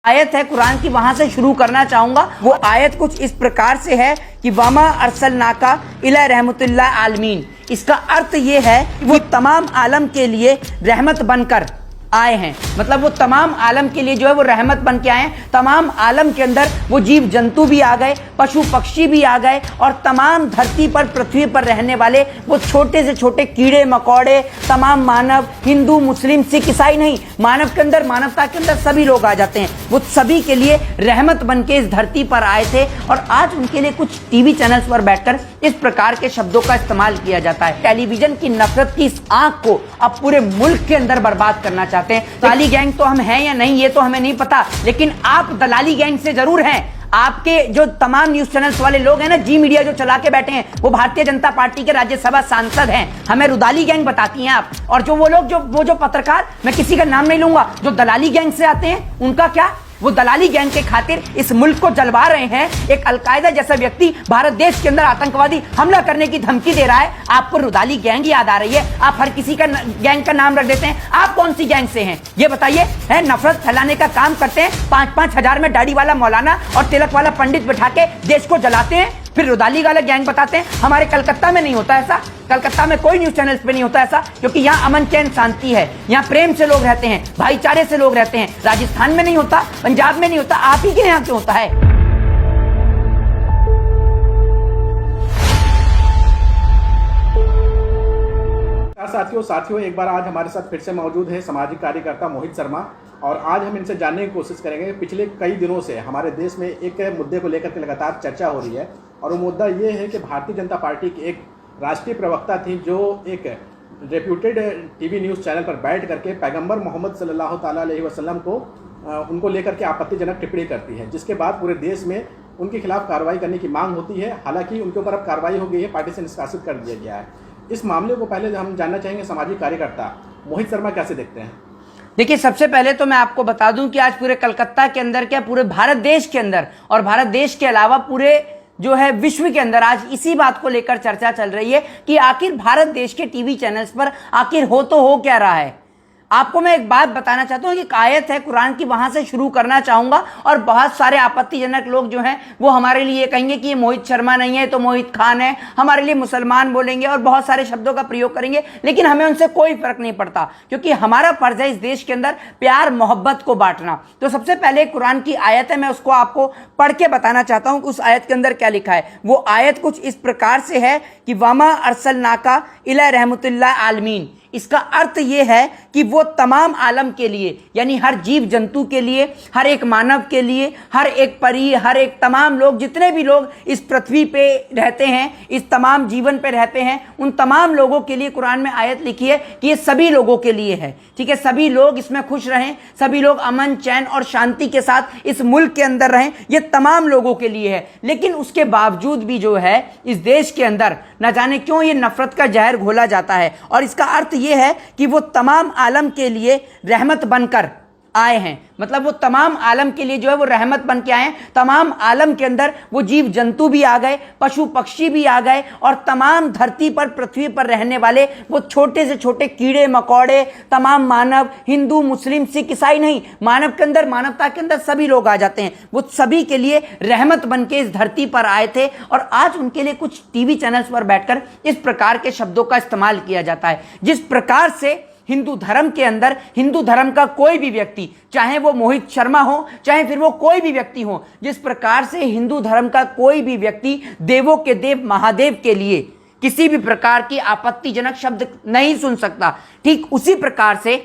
आयत है कुरान की, वहां से शुरू करना चाहूंगा। वो आयत कुछ इस प्रकार से है कि वमा अरसलनाका इला रहमतुल्लिल आलमीन। इसका अर्थ ये है कि वो तमाम आलम के लिए रहमत बनकर आए हैं। मतलब वो तमाम आलम के लिए जो है वो रहमत बन के आए हैं। तमाम आलम के अंदर वो जीव जंतु भी आ गए, पशु पक्षी भी आ गए, और तमाम धरती पर, पृथ्वी पर रहने वाले वो छोटे से छोटे कीड़े मकोड़े, तमाम मानव, हिंदू मुस्लिम सिख ईसाई नहीं, मानव के अंदर, मानवता के अंदर सभी लोग आ जाते हैं। वो सभी के लिए रहमत बन के इस धरती पर आए थे। और आज उनके लिए कुछ टीवी चैनल्स पर बैठकर इस प्रकार के शब्दों का इस्तेमाल किया जाता है। टेलीविजन की नफरत की इस आंख को अब पूरे मुल्क के अंदर बर्बाद करना चाहते हैं। दलाली गैंग तो हम हैं या नहीं ये तो हमें नहीं पता, लेकिन आप दलाली गैंग से जरूर हैं। आपके जो तमाम न्यूज चैनल्स वाले लोग हैं ना, जी मीडिया जो चला के बैठे हैं, वो भारतीय जनता पार्टी के राज्यसभा सांसद हैं। हमें रुदाली गैंग बताती हैं आप। और जो वो लोग, जो पत्रकार, मैं किसी का नाम नहीं लूंगा, जो दलाली गैंग से आते हैं, उनका क्या? वो दलाली गैंग के खातिर इस मुल्क को जलवा रहे हैं। एक अलकायदा जैसा व्यक्ति भारत देश के अंदर आतंकवादी हमला करने की धमकी दे रहा है, आपको रुदाली गैंग याद आ रही है। आप हर किसी का गैंग का नाम रख देते हैं। आप कौन सी गैंग से हैं ये बताइए? है नफरत फैलाने का काम करते हैं। 5-5 हजार में दाढ़ी वाला मौलाना और तिलक वाला पंडित बिठा के देश को जलाते हैं, फिर रुदाली वाला गैंग बताते हैं। हमारे कलकत्ता में नहीं होता ऐसा, कलकत्ता में कोई न्यूज चैनल्स पे नहीं होता ऐसा, क्योंकि यहाँ अमन चैन शांति है, यहाँ प्रेम से लोग रहते हैं, भाईचारे से लोग रहते हैं। राजस्थान में नहीं होता, पंजाब में नहीं होता, आप ही के यहाँ क्यों होता है? साथियों एक बार आज हमारे साथ फिर से मौजूद है सामाजिक कार्यकर्ता मोहित शर्मा, और आज हम इनसे जानने की कोशिश करेंगे। पिछले कई दिनों से हमारे देश में एक मुद्दे को लेकर के लगातार चर्चा हो रही है, और वो मुद्दा ये है कि भारतीय जनता पार्टी की एक राष्ट्रीय प्रवक्ता थी जो एक रेप्यूटेड टीवी न्यूज़ चैनल पर बैठ करके पैगंबर मोहम्मद सल्लल्लाहु ताला अलैहि वसल्लम को उनको लेकर के आपत्तिजनक टिप्पणी करती है, जिसके बाद पूरे देश में उनके खिलाफ कार्रवाई करने की मांग होती है। हालांकि उनके ऊपर अब कार्रवाई हो गई है, पार्टी से निष्कासित कर दिया गया है। इस मामले को पहले हम जानना चाहेंगे सामाजिक कार्यकर्ता मोहित शर्मा कैसे देखते हैं? देखिए, सबसे पहले तो मैं आपको बता दूं कि आज पूरे कलकत्ता के अंदर, क्या पूरे भारत देश के अंदर, और भारत देश के अलावा पूरे जो है विश्व के अंदर आज इसी बात को लेकर चर्चा चल रही है कि आखिर भारत देश के टीवी चैनल्स पर आखिर हो तो हो क्या रहा है। आपको मैं एक बात बताना चाहता हूं कि एक आयत है कुरान की, वहां से शुरू करना चाहूंगा। और बहुत सारे आपत्तिजनक लोग जो हैं वो हमारे लिए कहेंगे कि ये मोहित शर्मा नहीं है तो मोहित खान है, हमारे लिए मुसलमान बोलेंगे और बहुत सारे शब्दों का प्रयोग करेंगे, लेकिन हमें उनसे कोई फर्क नहीं पड़ता, क्योंकि हमारा फर्ज है इस देश के अंदर प्यार मोहब्बत को बांटना। तो सबसे पहले कुरान की आयत है, मैं उसको आपको पढ़ के बताना चाहता हूं कि उस आयत के अंदर क्या लिखा है। वो आयत कुछ इस प्रकार से है कि वमा अरसलनाका इला रहमतुल्लिल आलमीन। इसका अर्थ यह है कि वो तमाम आलम के लिए, यानी हर जीव जंतु के लिए, हर एक मानव के लिए, हर एक परी, हर एक तमाम लोग, जितने भी लोग इस पृथ्वी पे रहते हैं, इस तमाम जीवन पे रहते हैं, उन तमाम लोगों के लिए कुरान में आयत लिखी है कि ये सभी लोगों के लिए है। ठीक है, सभी लोग इसमें खुश रहें, सभी लोग अमन चैन और शांति के साथ इस मुल्क के अंदर रहें, ये तमाम लोगों के लिए है। लेकिन उसके बावजूद भी जो है इस देश के अंदर न जाने क्यों ये नफरत का जहर घोला जाता है। और इसका अर्थ ये है कि वो तमाम आलम के लिए रहमत बनकर आए हैं। मतलब वो तमाम आलम के लिए जो है वो रहमत बन के आए हैं। तमाम आलम के अंदर वो जीव जंतु भी आ गए, पशु पक्षी भी आ गए, और तमाम धरती पर, पृथ्वी पर रहने वाले वो छोटे से छोटे कीड़े मकोड़े, तमाम मानव, हिंदू मुस्लिम सिख ईसाई नहीं, मानव के अंदर, मानवता के अंदर सभी लोग आ जाते हैं। वो सभी के लिए रहमत बन के इस धरती पर आए थे। और आज उनके लिए कुछ टीवी चैनल्स पर बैठकर इस प्रकार के शब्दों का इस्तेमाल किया जाता है। जिस प्रकार से हिंदू धर्म के अंदर, हिंदू धर्म का कोई भी व्यक्ति, चाहे वो मोहित शर्मा हो, चाहे फिर वो कोई भी व्यक्ति हो, जिस प्रकार से हिंदू धर्म का कोई भी व्यक्ति देवों के देव महादेव के लिए किसी भी प्रकार की आपत्तिजनक शब्द नहीं सुन सकता, ठीक उसी प्रकार से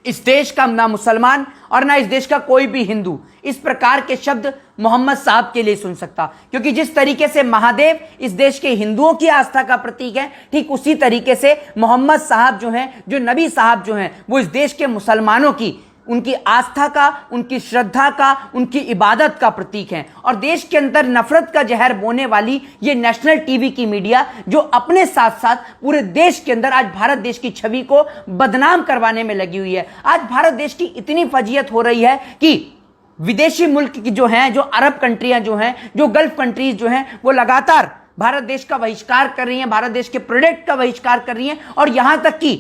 इस देश का ना मुसलमान और ना इस देश का कोई भी हिंदू इस प्रकार के शब्द मोहम्मद साहब के लिए सुन सकता। क्योंकि जिस तरीके से महादेव इस देश के हिंदुओं की आस्था का प्रतीक है, ठीक उसी तरीके से मोहम्मद साहब जो हैं, जो नबी साहब जो हैं, वो इस देश के मुसलमानों की, उनकी आस्था का, उनकी श्रद्धा का, उनकी इबादत का प्रतीक हैं। और देश के अंदर नफरत का जहर बोने वाली ये नेशनल टीवी की मीडिया, जो अपने साथ साथ पूरे देश के अंदर आज भारत देश की छवि को बदनाम करवाने में लगी हुई है। आज भारत देश की इतनी फजीयत हो रही है कि विदेशी मुल्क की जो हैं, जो अरब कंट्रियां जो हैं, जो गल्फ कंट्रीज जो हैं, वो लगातार भारत देश का बहिष्कार कर रही हैं, भारत देश के प्रोडक्ट का बहिष्कार कर रही हैं। और यहां तक कि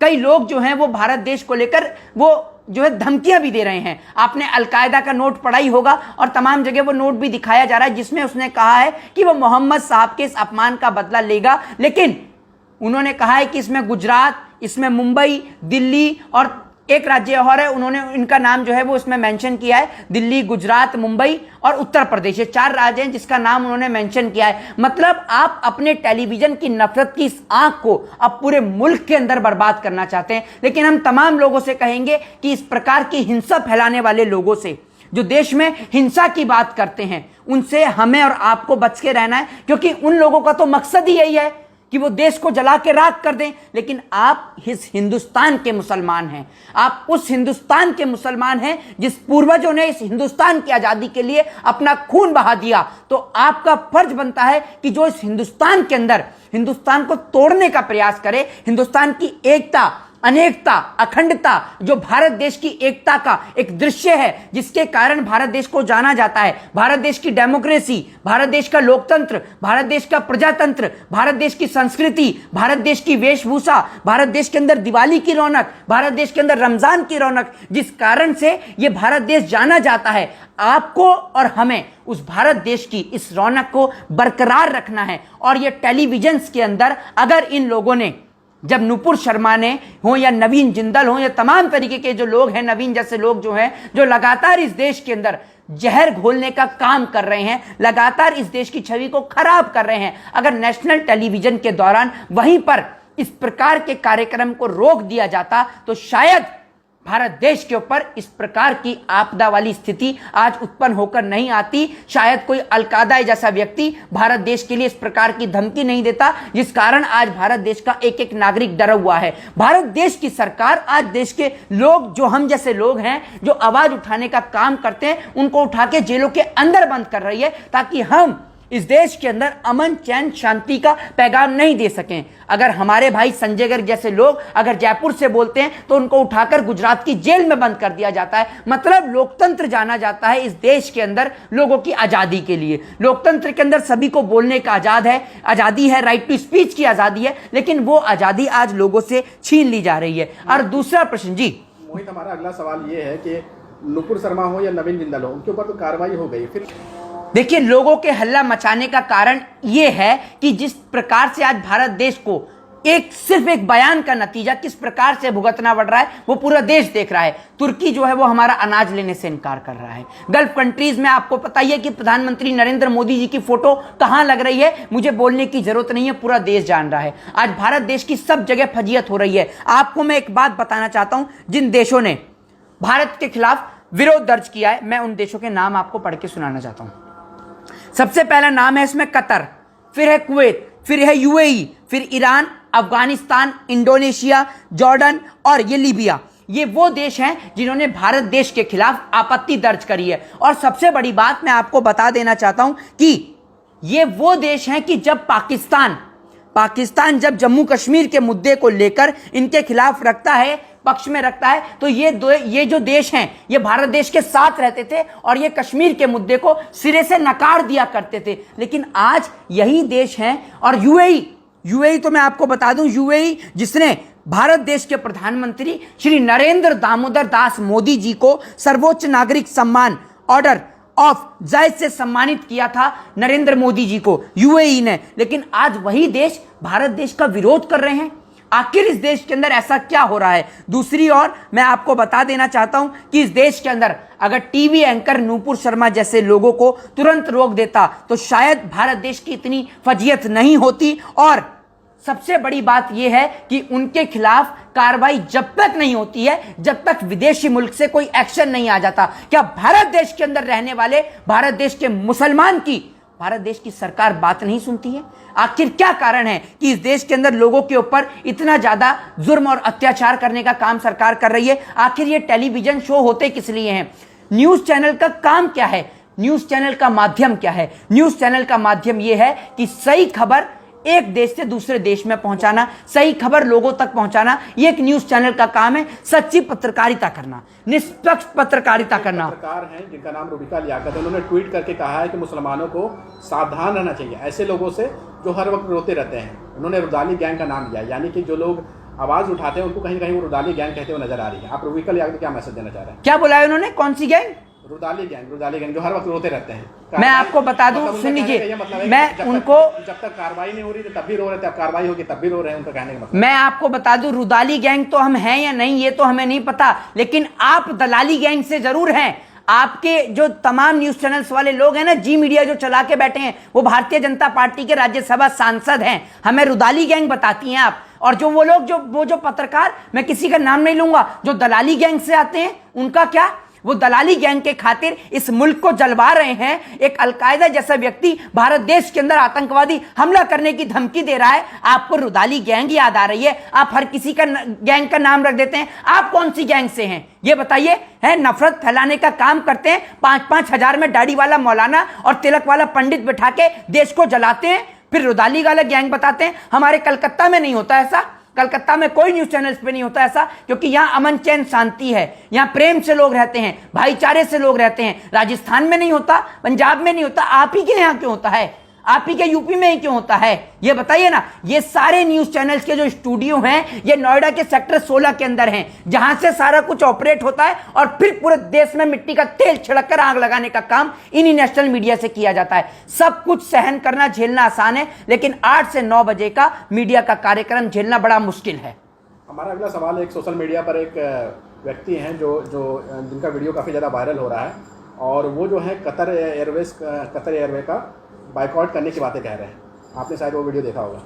कई लोग जो हैं वो भारत देश को लेकर वो जो है धमकियां भी दे रहे हैं। आपने अलकायदा का नोट पढ़ा ही होगा और तमाम जगह वो नोट भी दिखाया जा रहा है जिसमें उसने कहा है कि वो मोहम्मद साहब के इस अपमान का बदला लेगा। लेकिन उन्होंने कहा है कि इसमें गुजरात, इसमें मुंबई, दिल्ली और एक राज्य और है, उन्होंने इनका नाम जो है वो इसमें मेंशन किया है, दिल्ली, गुजरात, मुंबई और उत्तर प्रदेश। ये 4 राज्य हैं जिसका नाम उन्होंने मेंशन किया है। मतलब आप अपने टेलीविजन की नफरत की इस आंख को अब पूरे मुल्क के अंदर बर्बाद करना चाहते हैं। लेकिन हम तमाम लोगों से कहेंगे कि इस प्रकार की हिंसा फैलाने वाले लोगों से, जो देश में हिंसा की बात करते हैं, उनसे हमें और आपको बच के रहना है, क्योंकि उन लोगों का तो मकसद ही यही है कि वो देश को जला के राख कर दें। लेकिन आप इस हिंदुस्तान के मुसलमान हैं, आप उस हिंदुस्तान के मुसलमान हैं जिस पूर्वजों ने इस हिंदुस्तान की आजादी के लिए अपना खून बहा दिया। तो आपका फर्ज बनता है कि जो इस हिंदुस्तान के अंदर हिंदुस्तान को तोड़ने का प्रयास करे, हिंदुस्तान की एकता, अनेकता, अखंडता, जो भारत देश की एकता का एक दृश्य है जिसके कारण भारत देश को जाना जाता है, भारत देश की डेमोक्रेसी, भारत देश का लोकतंत्र, भारत देश का प्रजातंत्र, भारत देश की संस्कृति, भारत देश की वेशभूषा, भारत देश के अंदर दिवाली की रौनक, भारत देश के अंदर रमजान की रौनक, जिस कारण से यह भारत देश जाना जाता है, आपको और हमें उस भारत देश की इस रौनक को बरकरार रखना है। और ये टेलीविजन के अंदर अगर इन लोगों ने, जब नुपुर शर्मा ने हो या नवीन जिंदल हो या तमाम तरीके के जो लोग हैं, नवीन जैसे लोग जो हैं, जो लगातार इस देश के अंदर जहर घोलने का काम कर रहे हैं, लगातार इस देश की छवि को खराब कर रहे हैं, अगर नेशनल टेलीविजन के दौरान वहीं पर इस प्रकार के कार्यक्रम को रोक दिया जाता तो शायद भारत देश के ऊपर इस प्रकार की आपदा वाली स्थिति आज उत्पन्न होकर नहीं आती। शायद कोई अलकायदा जैसा व्यक्ति भारत देश के लिए इस प्रकार की धमकी नहीं देता, जिस कारण आज भारत देश का एक एक नागरिक डरा हुआ है। भारत देश की सरकार, आज देश के लोग, जो हम जैसे लोग हैं, जो आवाज उठाने का काम करते हैं, उनको उठा के जेलों के अंदर बंद कर रही है ताकि हम इस देश के अंदर अमन, चैन, शांति का पैगाम नहीं दे सकें। अगर हमारे भाई संजय गर्ग जैसे लोग अगर जयपुर से बोलते हैं तो उनको उठाकर गुजरात की जेल में बंद कर दिया जाता है। मतलब लोकतंत्र जाना जाता है इस देश के अंदर लोगों की आजादी के लिए। लोकतंत्र के अंदर सभी को बोलने का आजादी है, राइट टू स्पीच की आजादी है, लेकिन वो आजादी आज लोगों से छीन ली जा रही है। और दूसरा प्रश्न जी मोहित, हमारा अगला सवाल ये है कि नुपुर शर्मा हो या नवीन जिंदल हो, उनके ऊपर तो कार्रवाई हो गई, फिर देखिए, लोगों के हल्ला मचाने का कारण यह है कि जिस प्रकार से आज भारत देश को सिर्फ एक बयान का नतीजा किस प्रकार से भुगतना पड़ रहा है वो पूरा देश देख रहा है। तुर्की जो है वो हमारा अनाज लेने से इनकार कर रहा है। गल्फ कंट्रीज में आपको पता ही है कि प्रधानमंत्री नरेंद्र मोदी जी की फोटो कहां लग रही है, मुझे बोलने की जरूरत नहीं है, पूरा देश जान रहा है। आज भारत देश की सब जगह फजीयत हो रही है। आपको मैं एक बात बताना चाहता हूं, जिन देशों ने भारत के खिलाफ विरोध दर्ज किया है, मैं उन देशों के नाम आपको पढ़ के सुनाना चाहता हूं। सबसे पहला नाम है इसमें कतर, फिर है कुवैत, फिर है यूएई, फिर ईरान, अफगानिस्तान, इंडोनेशिया, जॉर्डन और ये लीबिया। ये वो देश हैं जिन्होंने भारत देश के खिलाफ आपत्ति दर्ज करी है। और सबसे बड़ी बात मैं आपको बता देना चाहता हूं कि ये वो देश हैं कि जब पाकिस्तान जब जम्मू कश्मीर के मुद्दे को लेकर इनके खिलाफ पक्ष में रखता है, तो ये जो देश हैं ये भारत देश के साथ रहते थे और ये कश्मीर के मुद्दे को सिरे से नकार दिया करते थे। लेकिन आज यही देश हैं। और यूएई तो मैं आपको बता दूं, यूएई जिसने भारत देश के प्रधानमंत्री श्री नरेंद्र दामोदर दास मोदी जी को सर्वोच्च नागरिक सम्मान ऑर्डर ऑफ जायद से सम्मानित किया था, नरेंद्र मोदी जी को यूएई ने, लेकिन आज वही देश भारत देश का विरोध कर रहे हैं। आखिर इस देश के अंदर ऐसा क्या हो रहा है? दूसरी ओर मैं आपको बता देना चाहता हूं कि इस देश के अंदर अगर टीवी एंकर नुपुर शर्मा जैसे लोगों को तुरंत रोक देता तो शायद भारत देश की इतनी फजीयत नहीं होती। और सबसे बड़ी बात यह है कि उनके खिलाफ कार्रवाई जब तक नहीं होती है, जब तक विदेशी मुल्क से कोई एक्शन नहीं आ जाता। क्या भारत देश के अंदर रहने वाले भारत देश के मुसलमान की भारत देश की सरकार बात नहीं सुनती है? आखिर क्या कारण है कि इस देश के अंदर लोगों के ऊपर इतना ज्यादा जुर्म और अत्याचार करने का काम सरकार कर रही है? आखिर ये टेलीविजन शो होते किस लिए हैं? न्यूज चैनल का काम क्या है? न्यूज चैनल का माध्यम क्या है? न्यूज चैनल का माध्यम यह है कि सही खबर एक देश से दूसरे देश में पहुंचाना, सही खबर लोगों तक पहुंचाना, ये एक न्यूज चैनल का काम है। सच्ची पत्रकारिता करना, निष्पक्ष पत्रकारिता करना। पत्रकार हैं जिनका नाम रूबिका लियाकत है, उन्होंने ट्वीट करके कहा है कि मुसलमानों को सावधान रहना चाहिए ऐसे लोगों से जो हर वक्त रोते रहते हैं। उन्होंने रुदाली गैंग का नाम लिया, यानी कि जो लोग आवाज उठाते हैं उनको कहीं ना कहीं वो रुदाली गैंग कहते हुए नजर आ रही है। आप रुबिकल यादव क्या मैसेज देना चाह रहे हैं? क्या बोला है उन्होंने? कौन सी गैंग? रुदाली गैंग जो हर वक्त रोते रहते हैं। मैं आपको बता दूं, सुन लीजिए, मैं उनको जब तक कार्रवाई नहीं हो रही तब भी रो रहे थे, अब कार्रवाई होगी तब भी रो रहे हैं, उनका कहने का मतलब। मैं आपको बता दूं, रुदाली गैंग तो हम हैं या नहीं ये तो हमें नहीं पता, लेकिन आप दलाली गैंग से जरूर हैं। आपके जो तमाम न्यूज चैनल्स वाले लोग हैं ना, जी मीडिया जो चला के बैठे हैं, वो भारतीय जनता पार्टी के राज्यसभा सांसद हैं। हमें रुदाली गैंग बताती हैं आप। और जो वो लोग जो पत्रकार, मैं किसी का नाम नहीं लूंगा, जो दलाली गैंग से आते हैं, उनका क्या? वो दलाली गैंग के खातिर इस मुल्क को जलवा रहे हैं। एक अलकायदा जैसा व्यक्ति भारत देश के अंदर आतंकवादी हमला करने की धमकी दे रहा है, आपको रुदाली गैंग याद आ रही है? आप हर किसी का गैंग का नाम रख देते हैं। आप कौन सी गैंग से हैं ये बताइए? है नफरत फैलाने का काम करते हैं, 5-5 हजार में दाढ़ी वाला मौलाना और तिलक वाला पंडित बिठा के देश को जलाते हैं, फिर रुदाली वाला गैंग बताते हैं। हमारे कलकत्ता में नहीं होता ऐसा, कलकत्ता में कोई न्यूज चैनल्स पे नहीं होता ऐसा, क्योंकि यहां अमन चैन शांति है, यहां प्रेम से लोग रहते हैं, भाईचारे से लोग रहते हैं। राजस्थान में नहीं होता, पंजाब में नहीं होता, आप ही के यहां क्यों होता है? आप ही के यूपी में ही क्यों होता है ये बताइए ना। ये सारे न्यूज चैनल्स के जो स्टूडियो हैं, ये नोएडा के सेक्टर 16 के अंदर हैं, जहां से सारा कुछ ऑपरेट होता है और फिर पूरे देश में मिट्टी का तेल छिड़क कर आग लगाने का काम इन्हीं नेशनल मीडिया से किया जाता है। सब कुछ सहन करना, झेलना आसान है, लेकिन 8 से 9 बजे का मीडिया का कार्यक्रम झेलना बड़ा मुश्किल है। हमारा अगला सवाल, एक सोशल मीडिया पर एक व्यक्ति हैं जो जिनका वीडियो काफ़ी ज़्यादा वायरल हो रहा है, और वो जो है कतर एयरवे का बाइकआउट करने की बातें कह रहे हैं। आपने शायद वो वीडियो देखा होगा।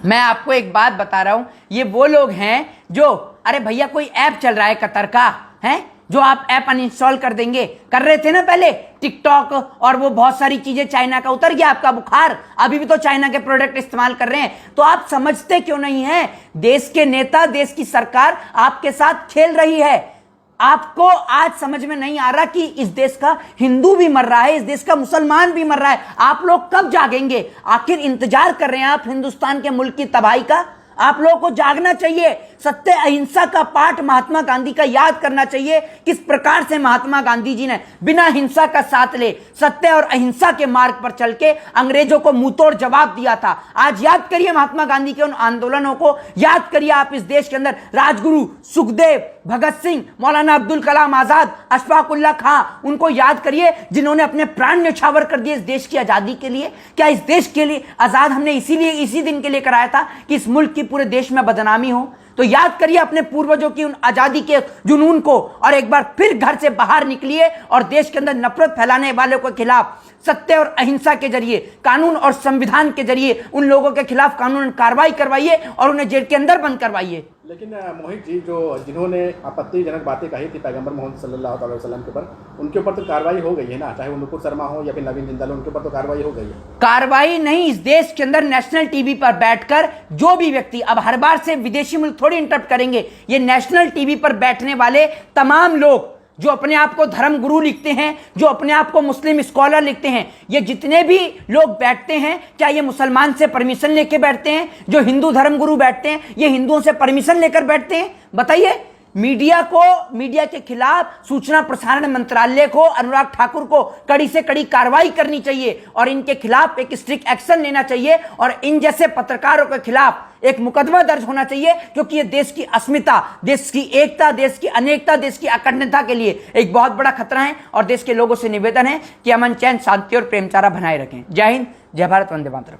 मैं आपको एक बात बता रहा हूं, ये वो लोग हैं जो, अरे भैया कोई ऐप चल रहा है कतर का, है जो आप ऐप अनइंस्टॉल कर देंगे, कर रहे थे ना पहले टिकटॉक और वो बहुत सारी चीजें, चाइना का उतर गया आपका बुखार, अभी भी तो चाइना के प्रोडक्ट इस्तेमाल कर रहे हैं। तो आप समझते क्यों नहीं हैं? देश के नेता, देश की सरकार आपके साथ खेल रही है। आपको आज समझ में नहीं आ रहा कि इस देश का हिंदू भी मर रहा है, इस देश का मुसलमान भी मर रहा है। आप लोग कब जागेंगे? आखिर इंतजार कर रहे हैं आप हिंदुस्तान के मुल्क की तबाही का? आप लोगों को जागना चाहिए। सत्य अहिंसा का पाठ महात्मा गांधी का याद करना चाहिए, किस प्रकार से महात्मा गांधी जी ने बिना हिंसा का साथ ले सत्य और अहिंसा के मार्ग पर चल के अंग्रेजों को मुंहतोड़ जवाब दिया था। आज याद करिए महात्मा गांधी के उन आंदोलनों को, याद करिए आप इस देश के अंदर राजगुरु सुखदेव, भगत सिंह, मौलाना अब्दुल कलाम आजाद, अशफाक उल्लाह खां, उनको याद करिए जिन्होंने अपने प्राण न्यौछावर कर दिए इस देश की आजादी के लिए। क्या इस देश के लिए आजाद हमने इसीलिए इसी दिन के लिए कराया था कि इस मुल्क की पूरे देश में बदनामी हो? तो याद करिए अपने पूर्वजों की उन आजादी के जुनून को, और एक बार फिर घर से बाहर निकलिए और देश के अंदर नफरत फैलाने वालों के खिलाफ सत्य और अहिंसा के जरिए, कानून और संविधान के जरिए उन लोगों के खिलाफ कानून कार्रवाई करवाइए और उन्हें जेल के अंदर बंद करवाइए। लेकिन मोहित जी, जिन्होंने आपत्तिजनक बातें कही थी पैगंबर मोहम्मद सल्लल्लाहु अलैहि वसल्लम के ऊपर, उनके ऊपर तो कार्रवाई हो गई है ना, चाहे वो नुपुर शर्मा हो या फिर नवीन जिंदाल, उनके ऊपर तो कार्रवाई हो गई है। कार्रवाई नहीं, इस देश के अंदर नेशनल टीवी पर बैठकर जो भी व्यक्ति, अब हर बार से विदेशी मुल्क थोड़ी इंटरप्ट करेंगे, ये नेशनल टीवी पर बैठने वाले तमाम लोग जो अपने आप को धर्म गुरु लिखते हैं, जो अपने आप को मुस्लिम स्कॉलर लिखते हैं, ये जितने भी लोग बैठते हैं, क्या ये मुसलमान से परमिशन लेके बैठते हैं? जो हिंदू धर्म गुरु बैठते हैं, ये हिंदुओं से परमिशन लेकर बैठते हैं? बताइए। मीडिया के खिलाफ सूचना प्रसारण मंत्रालय को, अनुराग ठाकुर को कड़ी से कड़ी कार्रवाई करनी चाहिए और इनके खिलाफ एक स्ट्रिक्ट एक्शन लेना चाहिए और इन जैसे पत्रकारों के खिलाफ एक मुकदमा दर्ज होना चाहिए, क्योंकि ये देश की अस्मिता, देश की एकता, देश की अनेकता, देश की अखंडता के लिए एक बहुत बड़ा खतरा है। और देश के लोगों से निवेदन है कि अमन चैन, शांति और प्रेमचारा बनाए रखें। जय हिंद, जय भारत, वंदे मातरम।